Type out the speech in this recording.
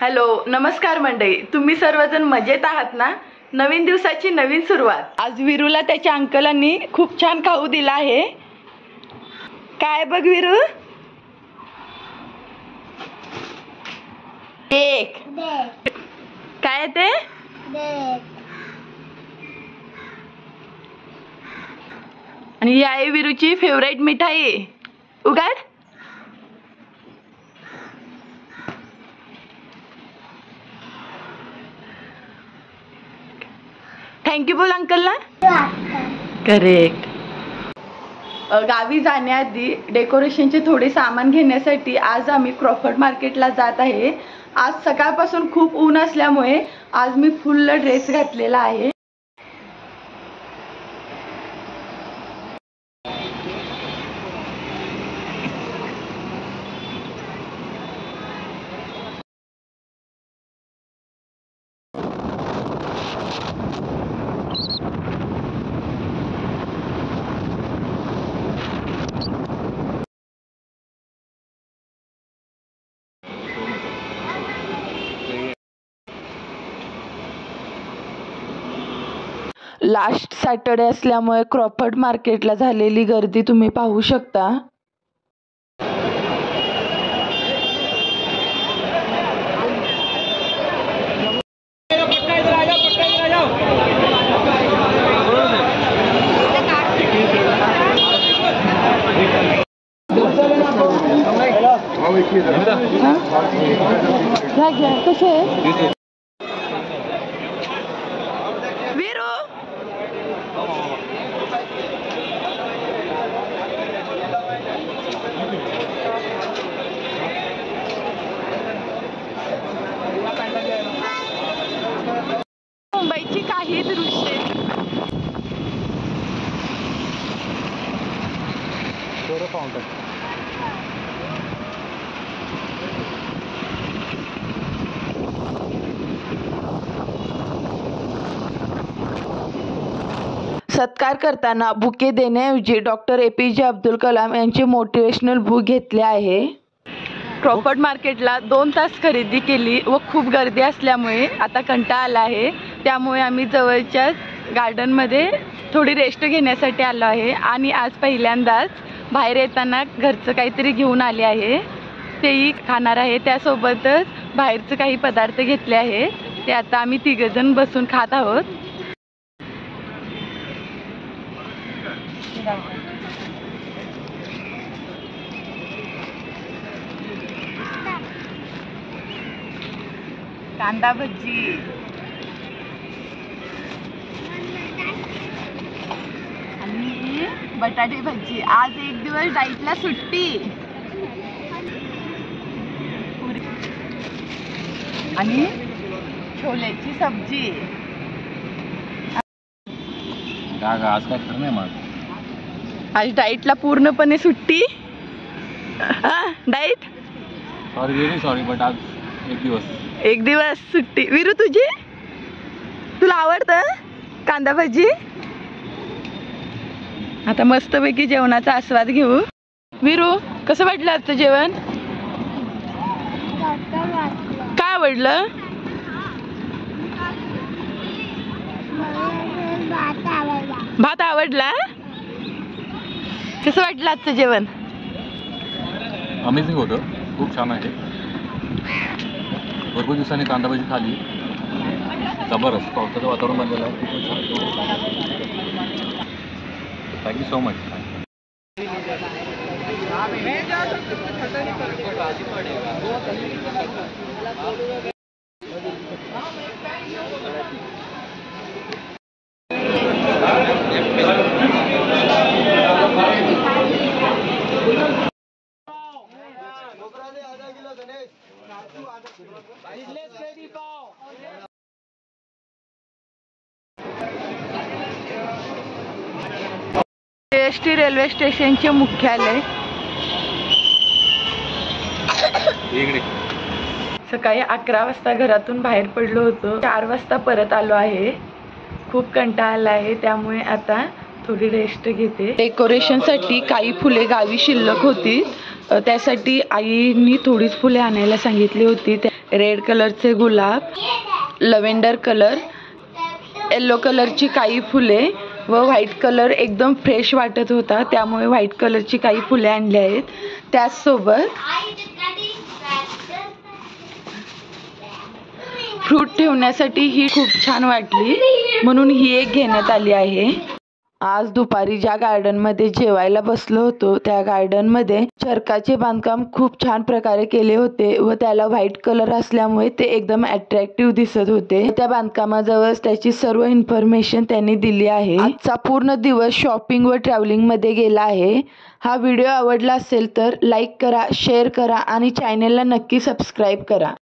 Hello, नमस्कार मंडळी. तुम्ही सर्वजण मजेत आहात ना? नवीन दिवसाची नवीन सुरुवात. आज विरूला त्याच्या अंकलांनी खूप छान खाऊ दिला आहे. काय बघ विरू? केक. काय ते? आणि ही आहे विरूची फेवरेट मिठाई. उघड. थँक्यू बोल अंकलला. करेक्ट. गावी जाण्याआधी डेकोरेशनचे थोडे सामान घेण्यासाठी आज आम्ही क्रॉफर्ड मार्केटला जात आहे. आज सकाळपासून खूप ऊन असल्यामुळे आज मी फुल ड्रेस घातलेला आहे. लास्ट सॅटर्डे असल्यामुळे क्रॉफर्ड मार्केटला झालेली गर्दी तुम्ही पाहू शकता. कसे वीरू? मुंबईची काही दृश्ये. सत्कार करताना बुके देण्याऐवजी डॉक्टर APJ अब्दुल कलाम यांचे मोटिवेशनल बुक घेतले आहे. क्रॉफर्ड मार्केटला 2 तास खरेदी केली व खूप गर्दी असल्यामुळे आता कंटाळा आला आहे. त्यामुळे आम्ही जवळच्या गार्डनमध्ये थोडी रेस्ट घेण्यासाठी आलो आहे. आणि आज पहिल्यांदाच बाहेर येताना घरचं काहीतरी घेऊन आले आहे, तेही खाणार आहे. त्यासोबतच बाहेरचं काही पदार्थ घेतले आहेत, ते आता आम्ही तिघजण बसून खात आहोत. कांदा भजी आणि बटाटे भजी. आज एक दिवस डाईटला सुट्टी. आणि छोलेची सब्जी. आज काय खरं नाही. मग आज डाईटला पूर्णपणे सुट्टी. डाईट सॉरी बट आज एक दिवस सुट्टी. विरू तुझी? तुला आवडतं कांदा भजी? आता मस्तपैकी जेवणाचा आस्वाद घेऊ. विरू, कसं वाटलं आजचं जेवण? काय आवडलं? भात आवडला? कसं वाटलं आजचं जेवण? अमेझिंग होतं, खूप छान आहे. भरपूर दिवसांनी कांदा भजी खाली. जबरदस्त. पावसाचं वातावरण बनलेलं आहे. खूपच छान. Thank you so much. TST railway स्टेशनचे मुख्यालय. सकाळी 11 वाजता घरातून बाहेर पडलो होतो. 4 वाजता परत आलो आहे. खूप कंटाळा आला आहे. त्यामुळे आता थोडी रेस्ट घेते. डेकोरेशनसाठी काही फुले गावी शिल्लक होती, त्यासाठी आईनी थोडीच फुले आणायला सांगितली होती. रेड कलरचे गुलाब, लव्हेंडर कलर, येलो कलरची काही फुले व व्हाईट कलर एकदम फ्रेश वाटत होता, त्यामुळे व्हाईट कलरची काही फुले आणली आहेत. त्याचसोबत फ्रूट ठेवण्यासाठी ही खूप छान वाटली, म्हणून ही एक घेण्यात आली आहे. आज दुपारी ज्या गार्डनमध्ये जेवायला बसलो होतो त्या गार्डनमध्ये चरकाचे बांधकाम खूप छान प्रकारे केले होते व त्याला व्हाईट कलर असल्यामुळे ते एकदम अट्रॅक्टिव्ह दिसत होते. त्या बांधकामाजवळ त्याची सर्व इन्फॉर्मेशन त्यांनी दिली आहे. आजचा पूर्ण दिवस शॉपिंग व ट्रॅव्हलिंग मध्ये गेला आहे. हा व्हिडिओ आवडला असेल तर लाईक करा, शेअर करा आणि चॅनेलला नक्की सबस्क्राईब करा.